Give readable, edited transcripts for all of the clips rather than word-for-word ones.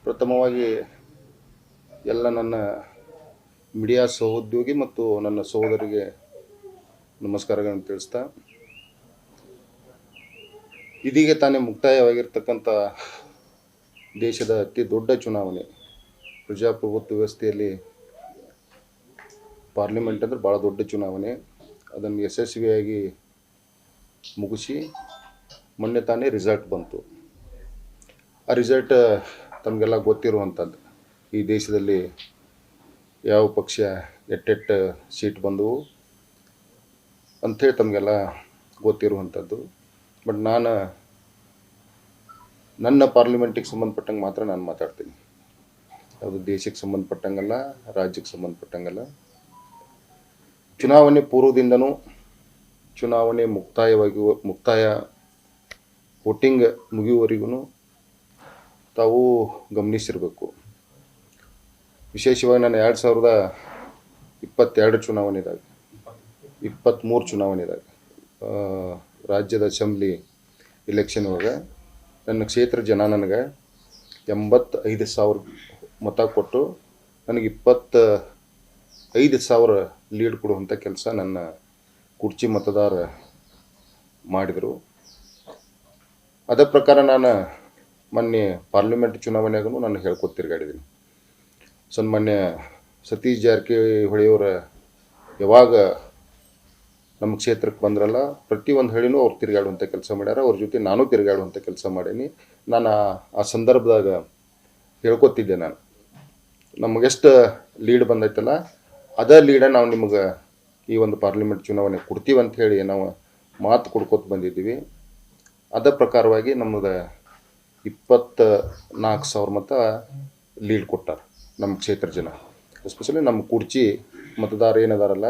ಪ್ರಥಮವಾಗಿ ಎಲ್ಲ ನನ್ನ ಮೀಡಿಯಾ ಸಹೋದ್ಯೋಗಿ ಮತ್ತು ನನ್ನ ಸಹೋದರಿಗೆ ನಮಸ್ಕಾರಗಳನ್ನು ತಿಳಿಸ್ತಾ, ಇದೀಗ ತಾನೇ ಮುಕ್ತಾಯವಾಗಿರ್ತಕ್ಕಂಥ ದೇಶದ ಅತಿ ದೊಡ್ಡ ಚುನಾವಣೆ, ಪ್ರಜಾಪ್ರಭುತ್ವ ವ್ಯವಸ್ಥೆಯಲ್ಲಿ ಪಾರ್ಲಿಮೆಂಟ್ ಅಂದರೆ ಭಾಳ ದೊಡ್ಡ ಚುನಾವಣೆ. ಅದನ್ನು ಯಶಸ್ವಿಯಾಗಿ ಮುಗಿಸಿ ಮೊನ್ನೆ ತಾನೇ ರಿಸಲ್ಟ್ ಬಂತು. ಆ ರಿಸಲ್ಟ್ ತಮಗೆಲ್ಲ ಗೊತ್ತಿರುವಂಥದ್ದು. ಈ ದೇಶದಲ್ಲಿ ಯಾವ ಪಕ್ಷ ಎಟ್ಟೆಟ್ಟು ಸೀಟ್ ಬಂದವು ಅಂಥೇಳಿ ತಮಗೆಲ್ಲ ಗೊತ್ತಿರುವಂಥದ್ದು. ಬಟ್ ನಾನು ನನ್ನ ಪಾರ್ಲಿಮೆಂಟಿಗೆ ಸಂಬಂಧಪಟ್ಟಂಗೆ ಮಾತ್ರ ನಾನು ಮಾತಾಡ್ತೀನಿ. ಅದು ದೇಶಕ್ಕೆ ಸಂಬಂಧಪಟ್ಟಂಗಲ್ಲ, ರಾಜ್ಯಕ್ಕೆ ಸಂಬಂಧಪಟ್ಟಂಗಲ್ಲ. ಚುನಾವಣೆ ಪೂರ್ವದಿಂದನೂ ಚುನಾವಣೆ ಮುಕ್ತಾಯ ವೋಟಿಂಗ್ ಮುಗಿಯುವವರೆಗೂ ತಾವು ಗಮನಿಸಿರಬೇಕು. ವಿಶೇಷವಾಗಿ ನಾನು 2022 ಚುನಾವಣೆದಾಗ, 23 ಚುನಾವಣೆದಾಗ, ರಾಜ್ಯದ ಅಸೆಂಬ್ಲಿ ಇಲೆಕ್ಷನ್ ಒಳಗೆ ನನ್ನ ಕ್ಷೇತ್ರ ಜನ ನನಗೆ 85,000 ಮತ ಕೊಟ್ಟು ನನಗೆ 25,000 ಲೀಡ್ ಕೊಡುವಂಥ ಕೆಲಸ ನನ್ನ ಕುರ್ಚಿ ಮತದಾರ ಮಾಡಿದರು. ಅದ ಪ್ರಕಾರ ನಾನು ಮೊನ್ನೆ ಪಾರ್ಲಿಮೆಂಟ್ ಚುನಾವಣೆಯಾಗೂ ನಾನು ಹೇಳ್ಕೊತ ತಿರುಗಾಡಿದ್ದೀನಿ. ಸನ್ಮಾನ್ಯ ಸತೀಶ್ ಜಾರಕಿಹೊಳಿಯವರ ಯಾವಾಗ ನಮ್ಮ ಕ್ಷೇತ್ರಕ್ಕೆ ಬಂದ್ರಲ್ಲ, ಪ್ರತಿಯೊಂದು ಹಳ್ಳಿನೂ ಅವ್ರು ತಿರುಗಾಡುವಂಥ ಕೆಲಸ ಮಾಡ್ಯಾರ. ಅವ್ರ ಜೊತೆ ನಾನು ತಿರುಗಾಡುವಂಥ ಕೆಲಸ ಮಾಡೀನಿ. ನಾನು ಆ ಸಂದರ್ಭದಾಗ ಹೇಳ್ಕೊತಿದ್ದೆ, ನಾನು ನಮಗೆಷ್ಟು ಲೀಡ್ ಬಂದೈತಲ್ಲ ಅದೇ ಲೀಡ ನಾವು ನಿಮಗೆ ಈ ಒಂದು ಪಾರ್ಲಿಮೆಂಟ್ ಚುನಾವಣೆ ಕೊಡ್ತೀವಿ ಅಂತ ಹೇಳಿ ನಾವು ಮಾತು ಕೊಡ್ಕೊತ ಬಂದಿದ್ದೀವಿ. ಅದ ಪ್ರಕಾರವಾಗಿ ನಮ್ಮದು 24,000 ಮತ ಲೀಡ್ ಕೊಟ್ಟಾರ ನಮ್ಮ ಕ್ಷೇತ್ರ ಜನ. ಎಸ್ಪೆಷಲಿ ನಮ್ಮ ಕುರ್ಚಿ ಮತದಾರ ಏನದಾರಲ್ಲ,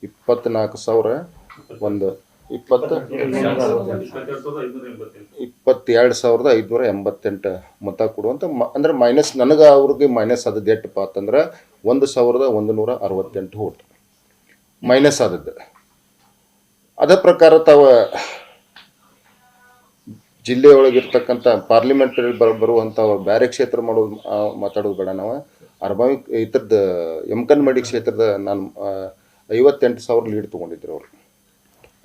22,588 ಮತ ಕೊಡುವಂಥ ಅಂದ್ರೆ ಮೈನಸ್ ನನಗೆ ಅವ್ರಿಗೆ ಮೈನಸ್ ಆದದ್ದು ಎಷ್ಟಪ್ಪ ಅಂತಂದ್ರೆ 1,168 ವೋಟ್ ಮೈನಸ್ ಆದದ್ದು. ಅದ ಪ್ರಕಾರ ತಾವು ಜಿಲ್ಲೆಯೊಳಗಿರ್ತಕ್ಕಂಥ ಪಾರ್ಲಿಮೆಂಟರಿ ಬರುವಂಥ ಬೇರೆ ಕ್ಷೇತ್ರ ಮಾತಾಡೋದು ಬೇಡ. ನಾವು ಅರ್ಬಾವಿ ಇತರದ್ದು ಯಮಕನ್ಮಡಿ ಕ್ಷೇತ್ರದ ನಾನು 58,000 ಲೀಡ್ ತೊಗೊಂಡಿದ್ರು. ಅವರು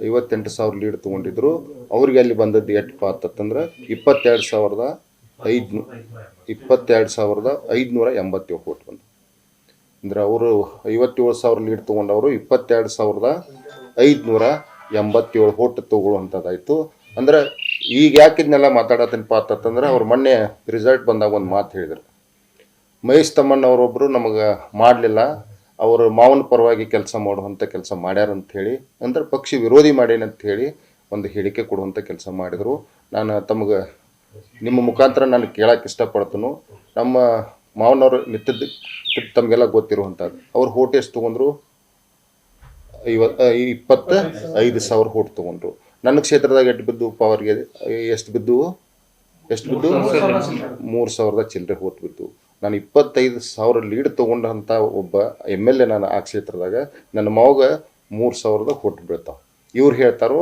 58,000 ಲೀಡ್ ತೊಗೊಂಡಿದ್ರು. ಅವ್ರಿಗೆ ಅಲ್ಲಿ ಬಂದದ್ದು ಎಷ್ಟಪ್ಪ ಅಂತಂದ್ರೆ 22,587 ವೋಟ್ ಬಂದು. ಅಂದ್ರೆ ಅವರು 57,000 ಲೀಡ್ ತೊಗೊಂಡವರು 22,587 ವೋಟ್ ತೊಗೊಳ್ಳುವಂಥದ್ದಾಯಿತು. ಅಂದ್ರೆ ಈಗ ಯಾಕಿದ್ನೆಲ್ಲ ಮಾತಾಡತ್ತೀನಪ್ಪ ಅಂತಂದ್ರೆ, ಅವ್ರು ಮೊನ್ನೆ ರಿಸಲ್ಟ್ ಬಂದಾಗ ಒಂದು ಮಾತು ಹೇಳಿದ್ರು. ಮಹೇಶ್ ತಮ್ಮಣ್ಣ ಅವರೊಬ್ಬರು ನಮಗೆ ಮಾಡಲಿಲ್ಲ, ಅವರು ಮಾವನ ಪರವಾಗಿ ಕೆಲಸ ಮಾಡುವಂಥ ಕೆಲಸ ಮಾಡ್ಯಾರಂಥೇಳಿ, ಅಂದ್ರೆ ಪಕ್ಷ ವಿರೋಧಿ ಮಾಡೇನಂಥೇಳಿ ಒಂದು ಹೇಳಿಕೆ ಕೊಡುವಂಥ ಕೆಲಸ ಮಾಡಿದರು. ನಾನು ತಮಗೆ ನಿಮ್ಮ ಮುಖಾಂತರ ನಾನು ಕೇಳೋಕೆ ಇಷ್ಟಪಡ್ತೀನಿ. ನಮ್ಮ ಮಾವನವರು ನಿಂತಿದ್ದು ತಮಗೆಲ್ಲ ಗೊತ್ತಿರುವಂಥದ್ದು. ಅವ್ರು ವೋಟ್ ಎಷ್ಟು ತೊಗೊಂಡ್ರು? 25,000 ವೋಟ್ ತೊಗೊಂಡ್ರು. ನನ್ನ ಕ್ಷೇತ್ರದಾಗ ಎಷ್ಟು ಬಿದ್ದು ಪವರ್ಗೆ ಎಷ್ಟು ಬಿದ್ದು 3,000 ಚಿಲ್ಲರೆ ವೋಟ್ ಬಿದ್ದು. ನಾನು 25,000 ಲೀಡ್ ತೊಗೊಂಡಂಥ ಒಬ್ಬ MLA ನಾನು ಆ ಕ್ಷೇತ್ರದಾಗ. ನನ್ನ ಮಾವಗ 3,000 ವೋಟ್ ಬೀಳ್ತಾವೆ. ಇವ್ರು ಹೇಳ್ತಾರೋ,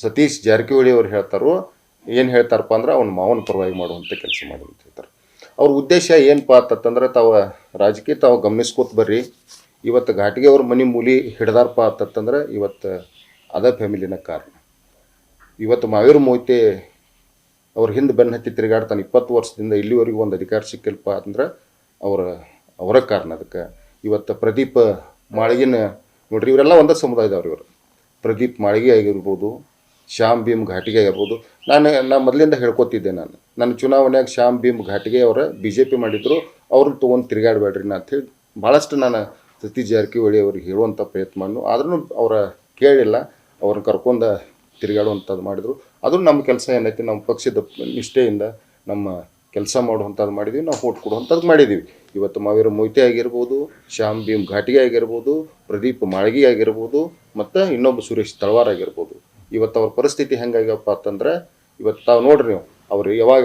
ಸತೀಶ್ ಜಾರಕಿಹೊಳಿ ಅವ್ರು ಹೇಳ್ತಾರೋ, ಏನು ಹೇಳ್ತಾರಪ್ಪ ಅಂದ್ರೆ ಅವ್ನ ಮಾವನ ಪರವಾಗಿ ಮಾಡುವಂಥ ಕೆಲಸ ಮಾಡಿ ಅಂತ ಹೇಳ್ತಾರೆ. ಅವ್ರ ಉದ್ದೇಶ ಏನಪ್ಪ ಅಂತಂದ್ರೆ, ತಾವು ರಾಜಕೀಯ ತಾವು ಗಮನಿಸ್ಕೋತ ಬರ್ರಿ. ಇವತ್ತು ಘಾಟಿಗೆ ಅವ್ರ ಮನೆ ಮೂಲಿ ಹಿಡ್ದಾರಪ್ಪ ಅಂತಂದ್ರೆ ಇವತ್ತು ಅದ ಫ್ಯಾಮಿಲಿನ ಕಾರಣ. ಇವತ್ತು ಮಾವೀರ ಮೊಯ್ತೆ ಅವ್ರ ಹಿಂದೆ ಬೆನ್ನು ಹತ್ತಿ ತಿರುಗಾಡ್ತಾನೆ 20 ವರ್ಷದಿಂದ ಇಲ್ಲಿವರೆಗೂ ಒಂದು ಅಧಿಕಾರ ಸಿಕ್ಕಿಲ್ಪ ಅಂದ್ರೆ ಅವರ ಕಾರಣ. ಅದಕ್ಕೆ ಇವತ್ತು ಪ್ರದೀಪ್ ಮಾಳಿಗಿನ ನೋಡ್ರಿ, ಇವರೆಲ್ಲ ಒಂದೇ ಸಮುದಾಯದವ್ರು. ಇವರು ಪ್ರದೀಪ್ ಮಾಳಿಗೆ ಆಗಿರ್ಬೋದು, ಶ್ಯಾಮ್ ಭೀಮ್ ಘಾಟಿಗೆ ಆಗಿರ್ಬೋದು. ನಾನು ಮೊದಲಿಂದ ಹೇಳ್ಕೊತಿದ್ದೆ, ನನ್ನ ಚುನಾವಣೆಯಾಗ ಶ್ಯಾಮ್ ಭೀಮ್ ಘಾಟಿಗೆ ಅವರ BJP ಮಾಡಿದ್ರು, ಅವ್ರನ್ನ ತೊಗೊಂಡು ತಿರುಗಾಡಬೇಡ್ರಿ ಅಂಥೇಳಿ ಭಾಳಷ್ಟು ನಾನು ಸತೀಶ್ ಜಾರಕಿಹೊಳಿ ಅವ್ರಿಗೆ ಹೇಳುವಂಥ ಪ್ರಯತ್ನ ಮಾಡಿದ್ರು. ಆದ್ರೂ ಅವರ ಕೇಳಿಲ್ಲ, ಅವ್ರನ್ನ ಕರ್ಕೊಂಡು ತಿರುಗಾಡುವಂಥದ್ದು ಮಾಡಿದರು. ಅದು ನಮ್ಮ ಕೆಲಸ ಏನೈತಿ, ನಮ್ಮ ಪಕ್ಷದ ನಿಷ್ಠೆಯಿಂದ ನಮ್ಮ ಕೆಲಸ ಮಾಡುವಂಥದ್ದು ಮಾಡಿದ್ವಿ, ನಾವು ವೋಟ್ ಕೊಡುವಂಥದ್ದು ಮಾಡಿದ್ದೀವಿ. ಇವತ್ತು ಮಾವೀರ ಮೊಯ್ತೆ ಆಗಿರ್ಬೋದು, ಶ್ಯಾಮ್ ಭೀಮ್ ಘಾಟಿಗೆ ಆಗಿರ್ಬೋದು, ಪ್ರದೀಪ್ ಮಾಳ್ಗಿ ಆಗಿರ್ಬೋದು, ಮತ್ತು ಇನ್ನೊಬ್ಬ ಸುರೇಶ್ ತಳವಾರ್ ಆಗಿರ್ಬೋದು. ಇವತ್ತು ಅವ್ರ ಪರಿಸ್ಥಿತಿ ಹೆಂಗಾಗ್ಯಪ್ಪ ಅಂತಂದ್ರೆ, ಇವತ್ತು ತಾವು ನೋಡ್ರಿ, ನೀವು ಅವ್ರು ಯಾವಾಗ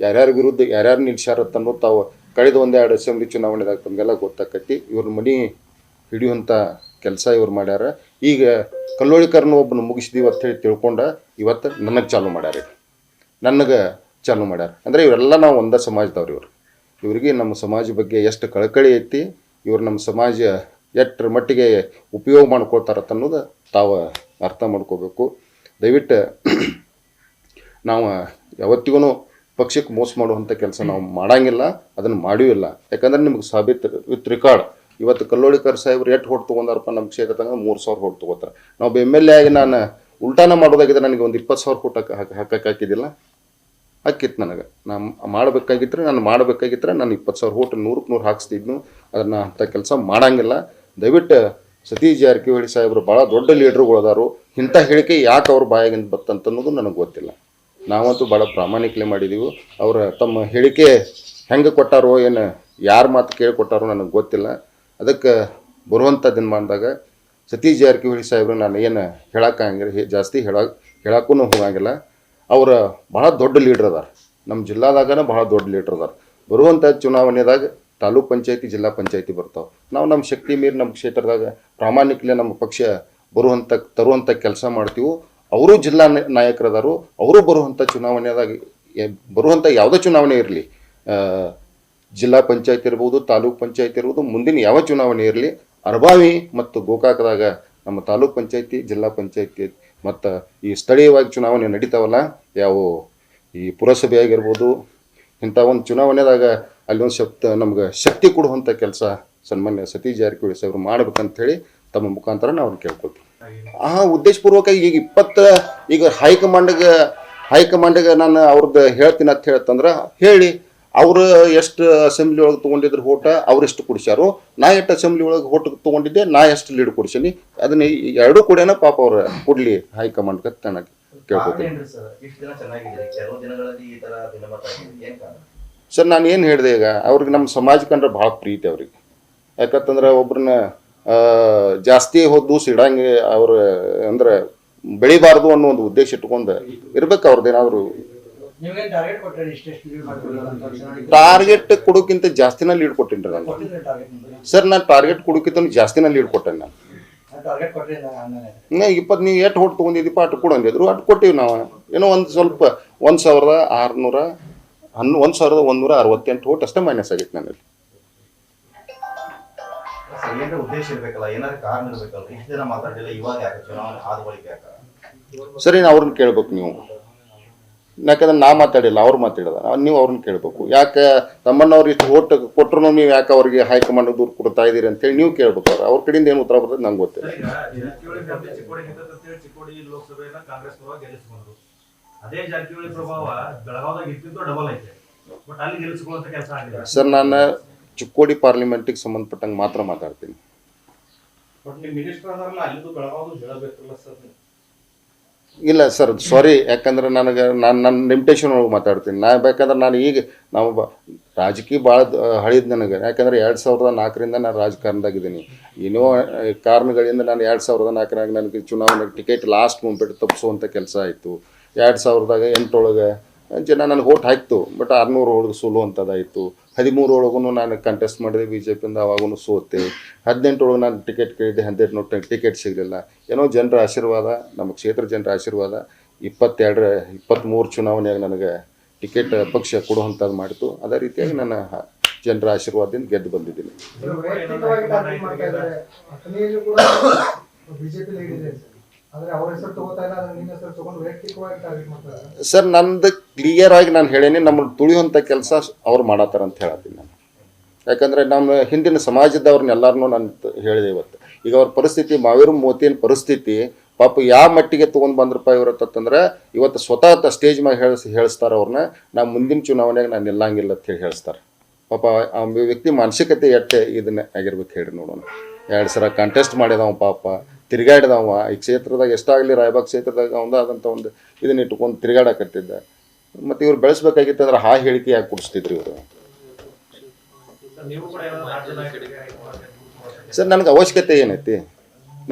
ಯಾರ್ಯಾರ ವಿರುದ್ಧ ಯಾರ್ಯಾರು ನಿಲ್ಸ್ಯಾರತ್ತ ಅನ್ನೋದು ತಾವು ಕಳೆದ 1-2 ಅಸೆಂಬ್ಲಿ ಚುನಾವಣೆದಾಗ ತಮಗೆಲ್ಲ ಗೊತ್ತಾಕತಿ. ಇವ್ರ ಮನೆ ಹಿಡಿಯುವಂಥ ಕೆಲಸ ಇವ್ರು ಮಾಡ್ಯಾರ. ಈಗ ಕಲ್ಲೋಳಿಕರನ್ನು ಒಬ್ಬನ ಮುಗಿಸಿದೀವಿ ಅಂತ ಹೇಳಿ ತಿಳ್ಕೊಂಡು ಇವತ್ತು ನನಗೆ ಚಾಲು ಮಾಡ್ಯಾರ. ಅಂದರೆ ಇವರೆಲ್ಲ ನಾವು ಒಂದೇ ಸಮಾಜದವ್ರು. ಇವರಿಗೆ ನಮ್ಮ ಸಮಾಜ ಬಗ್ಗೆ ಎಷ್ಟು ಕಳಕಳಿ ಐತಿ, ಇವರು ನಮ್ಮ ಸಮಾಜ ಎಷ್ಟರ ಮಟ್ಟಿಗೆ ಉಪಯೋಗ ಮಾಡ್ಕೊಳ್ತಾರತ್ತ ಅನ್ನೋದು ತಾವು ಅರ್ಥ ಮಾಡ್ಕೋಬೇಕು. ದಯವಿಟ್ಟು ನಾವು ಯಾವತ್ತಿಗೂ ಪಕ್ಷಕ್ಕೆ ಮೋಸ ಮಾಡುವಂಥ ಕೆಲಸ ನಾವು ಮಾಡೋಂಗಿಲ್ಲ, ಅದನ್ನು ಮಾಡಿಯೂ ಇಲ್ಲ. ಯಾಕಂದ್ರೆ ನಿಮ್ಗೆ ಸಾಬೀತು ವಿತ್ ರೆಕಾರ್ಡ್. ಇವತ್ತು ಕಲ್ಲೋಳಿಕರ್ ಸಾಹೇಬ್ರು ಎಷ್ಟು ಹೊಟ್ಟು ತೊಗೊಂಡಾರಪ್ಪ ನಮ್ಮ ಕ್ಷೇತ್ರದಾಗ 3,000 ಹೊಟ್ಟು ತೊಗೋತಾರೆ. ನಾವು MLA ಆಗಿ ನಾನು ಉಲ್ಟಾನ ಮಾಡೋದಾಗಿದ್ರೆ ನನಗೆ ಒಂದು 20,000 ಹೊಟ್ಟು ಹಾಕಿದ್ದಿಲ್ಲ, ಹಾಕಿತ್ತು ನನಗೆ. ನಾನು ಮಾಡಬೇಕಾಗಿದ್ರೆ ನಾನು 20,000 ಹೊಟ್ಟು 100ಕ್ಕೆ 100 ಹಾಕಿಸ್ತಿದ್ನು. ಅದನ್ನು ಅಂಥ ಕೆಲಸ ಮಾಡೋಂಗಿಲ್ಲ. ದಯವಿಟ್ಟು ಸತೀಶ್ ಜಾರಕಿಹೊಳಿ ಸಾಹೇಬರು ಭಾಳ ದೊಡ್ಡ ಲೀಡ್ರುಗಳದಾರು. ಇಂಥ ಹೇಳಿಕೆ ಯಾಕೆ ಅವ್ರ ಬಾಯಾಗಿಂದ ಬತ್ತಂತನ್ನೋದು ನನಗೆ ಗೊತ್ತಿಲ್ಲ. ನಾವಂತೂ ಭಾಳ ಪ್ರಾಮಾಣಿಕಲೆ ಮಾಡಿದ್ದೀವಿ. ಅವರ ತಮ್ಮ ಹೇಳಿಕೆ ಹೆಂಗೆ ಕೊಟ್ಟಾರೋ, ಏನು ಯಾರ ಮಾತು ಕೇಳಿ ಕೊಟ್ಟಾರೋ ನನಗೆ ಗೊತ್ತಿಲ್ಲ. ಅದಕ್ಕೆ ಬರುವಂಥ ದಿನಮಾನದಾಗ ಸತೀಶ್ ಜಾರಕಿಹೊಳಿ ಸಾಹೇಬ್ರು ನಾನು ಏನು ಹೇಳೋಕ್ಕಾಗಿಲ್ಲ, ಜಾಸ್ತಿ ಹೇಳಕ್ಕೂ ಹೋಗಂಗಿಲ್ಲ. ಅವರ ಭಾಳ ದೊಡ್ಡ ಲೀಡ್ರ್ ಅದಾರ, ನಮ್ಮ ಜಿಲ್ಲಾದಾಗನ ಭಾಳ ದೊಡ್ಡ ಲೀಡ್ರ್ ಅದಾರ. ಬರುವಂಥ ಚುನಾವಣೆದಾಗ ತಾಲೂಕ್ ಪಂಚಾಯತಿ, ಜಿಲ್ಲಾ ಪಂಚಾಯತಿ ಬರ್ತಾವೆ. ನಾವು ನಮ್ಮ ಶಕ್ತಿ ಮೀರಿ ನಮ್ಮ ಕ್ಷೇತ್ರದಾಗ ಪ್ರಾಮಾಣಿಕಲೆ ನಮ್ಮ ಪಕ್ಷ ತರುವಂಥ ಕೆಲಸ ಮಾಡ್ತೀವಿ. ಅವರು ಜಿಲ್ಲಾ ನಾಯಕರದಾರು. ಅವರು ಬರುವಂಥ ಚುನಾವಣೆದಾಗ ಬರುವಂಥ ಯಾವುದೇ ಚುನಾವಣೆ ಇರಲಿ, ಜಿಲ್ಲಾ ಪಂಚಾಯತ್ ಇರ್ಬೋದು, ತಾಲೂಕ್ ಪಂಚಾಯತ್ ಇರ್ಬೋದು, ಮುಂದಿನ ಯಾವ ಚುನಾವಣೆ ಇರಲಿ, ಅರಬಾವಿ ಮತ್ತು ಗೋಕಾಕದಾಗ ನಮ್ಮ ತಾಲೂಕ್ ಪಂಚಾಯತಿ, ಜಿಲ್ಲಾ ಪಂಚಾಯತಿ ಮತ್ತು ಈ ಸ್ಥಳೀಯವಾಗಿ ಚುನಾವಣೆ ನಡೀತಾವಲ್ಲ, ಯಾವ ಈ ಪುರಸಭೆ ಆಗಿರ್ಬೋದು, ಇಂಥ ಒಂದು ಚುನಾವಣೆದಾಗ ಅಲ್ಲಿ ಒಂದು ನಮ್ಗೆ ಶಕ್ತಿ ಕೊಡುವಂಥ ಕೆಲಸ ಸನ್ಮಾನ್ಯ ಸತೀಶ್ ಜಾರಕಿಹೊಳಿ ಸಾಹೇಬ್ರು ಮಾಡ್ಬೇಕಂತೇಳಿ ತಮ್ಮ ಮುಖಾಂತರ ನಾವು ಅವ್ರನ್ನ ಕೇಳ್ಕೊಳ್ತೀವಿ. ಉದ್ದೇಶಪೂರ್ವಕ ಈಗ ಹೈಕಮಾಂಡ್ಗೆ ನಾನು ಅವ್ರದ್ದು ಹೇಳ್ತೀನಿ ಅಂತ ಹೇಳ್ತಂದ್ರೆ ಹೇಳಿ, ಅವರು ಎಷ್ಟು ಅಸೆಂಬ್ಲಿ ಒಳಗೆ ತೊಗೊಂಡಿದ್ರು ಓಟ, ಅವ್ರು ಎಷ್ಟು ಕೊಡಿಸ್ಯಾರು, ನಾ ಎಷ್ಟು ಅಸೆಂಬ್ಲಿ ಒಳಗೆ ಓಟ್ ತೊಗೊಂಡಿದ್ದೆ, ನಾ ಎಷ್ಟು ಲೀಡ್ ಕೊಡಿಸೀನಿ, ಅದನ್ನ ಎರಡೂ ಕೂಡೇನ ಪಾಪ ಅವ್ರು ಕೊಡಲಿ ಹೈಕಮಾಂಡ್ಗೆ ಚೆನ್ನಾಗಿ ಕೇಳ್ಕೊತೀನಿ. ಸರ್ ನಾನು ಏನು ಹೇಳಿದೆ, ಈಗ ಅವ್ರಿಗೆ ನಮ್ಮ ಸಮಾಜ ಕಂಡ್ರೆ ಭಾಳ ಪ್ರೀತಿ ಅವ್ರಿಗೆ. ಯಾಕಂತಂದ್ರೆ ಒಬ್ರನ್ನ ಜಾಸ್ತಿ ದಿವಸ ಇಡಂಗೆ ಅವ್ರು ಅಂದ್ರೆ ಬೆಳಿಬಾರ್ದು ಅನ್ನೋ ಒಂದು ಉದ್ದೇಶ ಇಟ್ಕೊಂಡು ಇರ್ಬೇಕು ಅವ್ರದ್ದೇನಾದ್ರು. ಟಾರ್ಗೆಟ್ ಕೊಡೋಕ್ಕಿಂತ ಜಾಸ್ತಿನ ಲೀಡ್ ಕೊಟ್ಟೇನಿ ರೀ ನಾನು. ಸರ್ ನಾನು ಟಾರ್ಗೆಟ್ ಕೊಡೋಕ್ಕಿಂತ ಜಾಸ್ತಿನ ಲೀಡ್ ಕೊಟ್ಟೇನೆ ನಾನು. 20 ನೀವು ಎಷ್ಟು ಹೊಟ್ಟು ತೊಗೊಂಡಿದ್ದೀಪ ಅಷ್ಟು ಕೊಡಂಗಿದ್ರು, ಅಷ್ಟು ಕೊಟ್ಟಿವಿ ನಾವು. ಏನೋ ಒಂದು ಸ್ವಲ್ಪ 1,168 ಹೊಟ್ಟು ಅಷ್ಟೇ ಮೈನಸ್ ಆಗಿತ್ತು ನನಗೆ. ಸರಿ, ಅವ್ರನ್ನ ಕೇಳ್ಬೇಕು ನೀವು. ಯಾಕಂದ್ರೆ ನಾ ಮಾತಾಡಿಲ್ಲ, ಅವ್ರು ಮಾತಾಡಿದ, ನೀವು ಅವ್ರನ್ನ ಕೇಳ್ಬೇಕು. ಯಾಕೆ ತಮ್ಮಣ್ಣವ್ರು ಇಷ್ಟು ಓಟ್ ಕೊಟ್ಟರು ನೀವು ಯಾಕೆ ಅವ್ರಿಗೆ ಹೈಕಮಾಂಡ್ ದೂರ ಕೊಡ್ತಾ ಇದ್ದೀರಿ ಅಂತೇಳಿ ನೀವು ಕೇಳ್ಬೇಕು. ಅವ್ರ ಕಡೆಯಿಂದ ಏನು ಉತ್ತರ ಬರ್ತದೆ ನಂಗೆ ಗೊತ್ತಿಲ್ಲ. ಸರ್ ನಾನು ಚಿಕ್ಕೋಡಿ ಪಾರ್ಲಿಮೆಂಟಿಗೆ ಸಂಬಂಧಪಟ್ಟಂಗೆ ಮಾತ್ರ ಮಾತಾಡ್ತೀನಿ. ಇಲ್ಲ ಸರ್, ಸಾರಿ. ಯಾಕಂದ್ರೆ ನನ್ನ ಲಿಮಿಟೇಷನ್ ಒಳಗೆ ಮಾತಾಡ್ತೀನಿ. ಬೇಕಂದ್ರೆ ನಾನು ನಾವು ರಾಜಕೀಯ ಭಾಳ ಹಳಿದ್ ನನಗೆ. ಯಾಕಂದ್ರೆ 2004ರಿಂದ ನಾನು ರಾಜಕಾರಣದಾಗಿದ್ದೀನಿ. ಏನೋ ಕಾರಣಗಳಿಂದ ನಾನು 2004 ನನಗೆ ಚುನಾವಣೆಗೆ ಟಿಕೆಟ್ ಲಾಸ್ಟ್ ಮೂಮೆಂಟ್ ತಪ್ಪಿಸುವಂಥ ಕೆಲಸ ಆಯಿತು. 2008 ಒಳಗೆ ಜನ ನನಗೆ ಓಟ್ ಹಾಕ್ತು, ಬಟ್ 600 ಒಳಗೆ ಸೋಲುವಂಥದ್ದಾಯಿತು. 13 ಒಳಗೂ ನಾನು ಕಂಟೆಸ್ಟ್ ಮಾಡಿದೆ BJPಯಿಂದ, ಅವಾಗೂ ಸೋತೆ. 18 ಒಳಗೆ ನಾನು ಟಿಕೆಟ್ ಕೇಳಿದ್ದೆ, 18 ಟಿಕೆಟ್ ಸಿಗಲಿಲ್ಲ. ಏನೋ ಜನರ ಆಶೀರ್ವಾದ, ನಮ್ಮ ಕ್ಷೇತ್ರ ಜನರ ಆಶೀರ್ವಾದ 23 ಚುನಾವಣೆಯಾಗಿ ನನಗೆ ಟಿಕೆಟ್ ಪಕ್ಷ ಕೊಡುವಂಥದ್ದು ಮಾಡಿತು. ಅದೇ ರೀತಿಯಾಗಿ ನನ್ನ ಜನರ ಆಶೀರ್ವಾದದಿಂದ ಗೆದ್ದು ಬಂದಿದ್ದೀನಿ. ಸರ್ ನಂದು ಕ್ಲಿಯರ್ ಆಗಿ ನಾನು ಹೇಳೇನಿ, ನಮ್ಮನ್ನು ತುಳಿಯುವಂಥ ಕೆಲಸ ಅವ್ರು ಮಾಡತ್ತಾರ ಅಂತ ಹೇಳತ್ತೀನಿ ನಾನು. ಯಾಕಂದರೆ ನಮ್ಮ ಹಿಂದಿನ ಸಮಾಜದವ್ರನ್ನೆಲ್ಲರನ್ನೂ ನಾನು ಹೇಳಿದೆ. ಇವತ್ತು ಈಗ ಅವ್ರ ಪರಿಸ್ಥಿತಿ, ಮಾವೇರು ಮೋತಿನ ಪರಿಸ್ಥಿತಿ ಪಾಪ ಯಾವ ಮಟ್ಟಿಗೆ ತೊಗೊಂಡು ಬಂದ್ರಪ್ಪ ಇವ್ರತ್ತಂದ್ರೆ, ಇವತ್ತು ಸ್ವತಃ ಸ್ಟೇಜ್ ಮ್ಯಾಗ ಹೇಳಿಸ್ತಾರೆ ಅವ್ರನ್ನ, ನಾವು ಮುಂದಿನ ಚುನಾವಣೆಗೆ ನಾನು ನಿಲ್ಲಂಗಿಲ್ಲ ಅಂತ ಹೇಳಿ ಹೇಳ್ತಾರೆ. ಪಾಪ ಆ ವ್ಯಕ್ತಿ ಮಾನಸಿಕತೆ ಎಟ್ಟೆ ಇದನ್ನ ಆಗಿರ್ಬೇಕು ಹೇಳ್ರಿ ನೋಡೋಣ. 2 ಸಲ ಕಂಟೆಸ್ಟ್ ಮಾಡಿದವ, ಪಾಪ ತಿರುಗಾಡಿದವ. ಈ ಕ್ಷೇತ್ರದಾಗ ಎಷ್ಟಾಗಲಿ ರಾಯಬಾಗ್ ಕ್ಷೇತ್ರದಾಗ ಆದಂಥ ಒಂದು ಇದನ್ನ ಇಟ್ಕೊಂಡು ತಿರುಗಾಡಕತ್ತಿದ್ದ. ಮತ್ತು ಇವ್ರು ಬೆಳೆಸ್ಬೇಕಾಗಿತ್ತು ಅಂದ್ರೆ ಹೇಳಿಕೆ ಯಾಕೆ ಕೊಡಿಸ್ತಿದ್ರು ಇವರು? ಸರ್ ನನಗೆ ಅವಶ್ಯಕತೆ ಏನೈತಿ?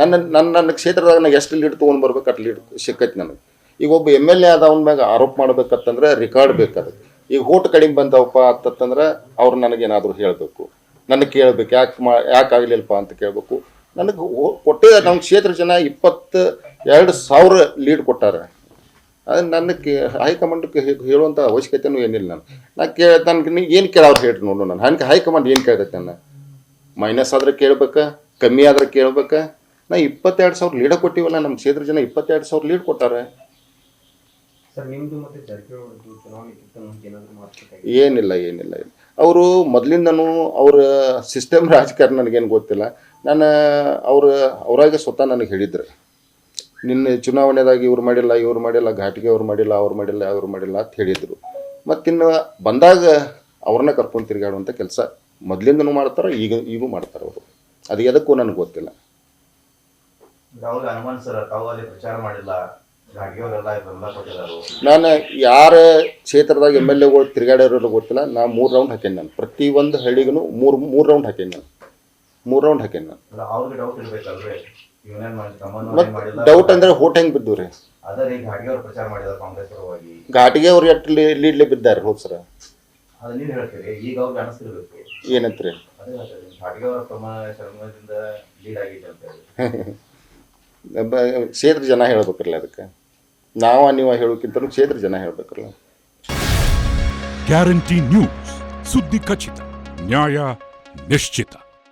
ನನ್ನ ಕ್ಷೇತ್ರದಾಗ ನಾನು ಎಷ್ಟು ಲೀಡ್ ತೊಗೊಂಡು ಬರ್ಬೇಕು ಅಷ್ಟು ಲೀಡ್ ಸಿಕ್ಕೈತಿ ನನಗೆ. ಈಗ ಒಬ್ಬ MLA ಆದವನ ಮ್ಯಾಗ ಆರೋಪ ಮಾಡ್ಬೇಕಂತಂದ್ರೆ ರಿಕಾರ್ಡ್ ಬೇಕಾದ್ರೆ. ಈಗ ಓಟ್ ಕಡಿಮೆ ಬಂದವಪ್ಪ ಅಂತಂದ್ರೆ ಅವ್ರು ನನಗೇನಾದರೂ ಹೇಳಬೇಕು, ನನಗೆ ಕೇಳಬೇಕು, ಯಾಕೆ ಆಗಲಿಲ್ಲಪ್ಪ ಅಂತ ಕೇಳಬೇಕು. ನನಗೆ ಕೊಟ್ಟೆ ನಮ್ಮ ಕ್ಷೇತ್ರ ಜನ 22,000 ಲೀಡ್ ಕೊಟ್ಟಾರೆ. ಅದನ್ನು ನನ್ನ ಹೈಕಮಾಂಡ್ಗೆ ಹೇಳುವಂಥ ಅವಶ್ಯಕತೆಯೂ ಏನಿಲ್ಲ ನನಗೆ ಏನು ಕೇಳೋರು ಹೇಳ್ರಿ ನೋಡು ನಾನು ಹೈಕಮಾಂಡ್ ಏನು ಕೇಳ್ತೈತೆ ನನ್ನ ಮೈನಸ್ ಆದ್ರೆ ಕೇಳ್ಬೇಕಾ ಕಮ್ಮಿ ಆದ್ರೆ ಕೇಳ್ಬೇಕಾ ನಾ 22,000 ಲೀಡ ಕೊಟ್ಟಿವಲ್ಲ ನಮ್ಮ ಕ್ಷೇತ್ರ ಜನ 22,000 ಲೀಡ್ ಕೊಟ್ಟಾರೆ. ಏನಿಲ್ಲ ಅವರು ಮೊದಲಿಂದನೂ ಅವ್ರ ಸಿಸ್ಟಮ್ ರಾಜಕಾರಣ ನನಗೇನು ಗೊತ್ತಿಲ್ಲ. ನಾನು ಅವರಾಗೆ ಸ್ವತಃ ನನಗೆ ಹೇಳಿದ್ರು ನಿನ್ನೆ ಚುನಾವಣೆದಾಗ ಇವ್ರು ಮಾಡಿಲ್ಲ ಘಾಟಿಗೆ ಅವ್ರು ಮಾಡಿಲ್ಲ ಅಂತ ಹೇಳಿದರು. ಮತ್ತಿನ್ನು ಬಂದಾಗ ಅವ್ರನ್ನ ಕರ್ಕೊಂಡು ತಿರುಗಾಡುವಂಥ ಕೆಲಸ ಮೊದಲಿಂದನೂ ಮಾಡ್ತಾರೆ, ಈಗೂ ಮಾಡ್ತಾರೆ ಅವರು. ಅದು ಎದಕ್ಕೂ ನನಗೆ ಗೊತ್ತಿಲ್ಲ. ನಾನು ಯಾರ ಕ್ಷೇತ್ರದಾಗ MLAಗಳು ತಿರುಗಾಡೋರು ಗೊತ್ತಿಲ್ಲ. ನಾ 3 ರೌಂಡ್ ಹಾಕೇನಿ. ನಾನು ಪ್ರತಿಯೊಂದು ಹಳ್ಳಿಗೂ ಮೂರು ರೌಂಡ್ ಹಾಕೇನಿ. ನಾನು ಮತ್ತು ಡೌಟ್ ಅಂದರೆ ಹೋಟ್ ಹೆಂಗೆ ಬಿದ್ದು ರೀ ಘಾಟಿಗೆ ಅವ್ರು ಎಷ್ಟು ಲೀಡ್ಲೆ ಬಿದ್ದಾರೆ ಹೋದ್ ಸರ ಏನಂತ್ರಿ ಕ್ಷೇತ್ರ ಜನ ಹೇಳ್ಬೇಕ್ರಲ್ಲ ಅದಕ್ಕೆ ನೀವು ಹೇಳೋಕ್ಕಿಂತಲೂ ಕ್ಷೇತ್ರ ಜನ ಹೇಳ್ಬೇಕ್ರಲ್ಲ. ಗ್ಯಾರಂಟಿ ನ್ಯೂಸ್, ಸುದ್ದಿ ಖಚಿತ, ನ್ಯಾಯ ನಿಶ್ಚಿತ.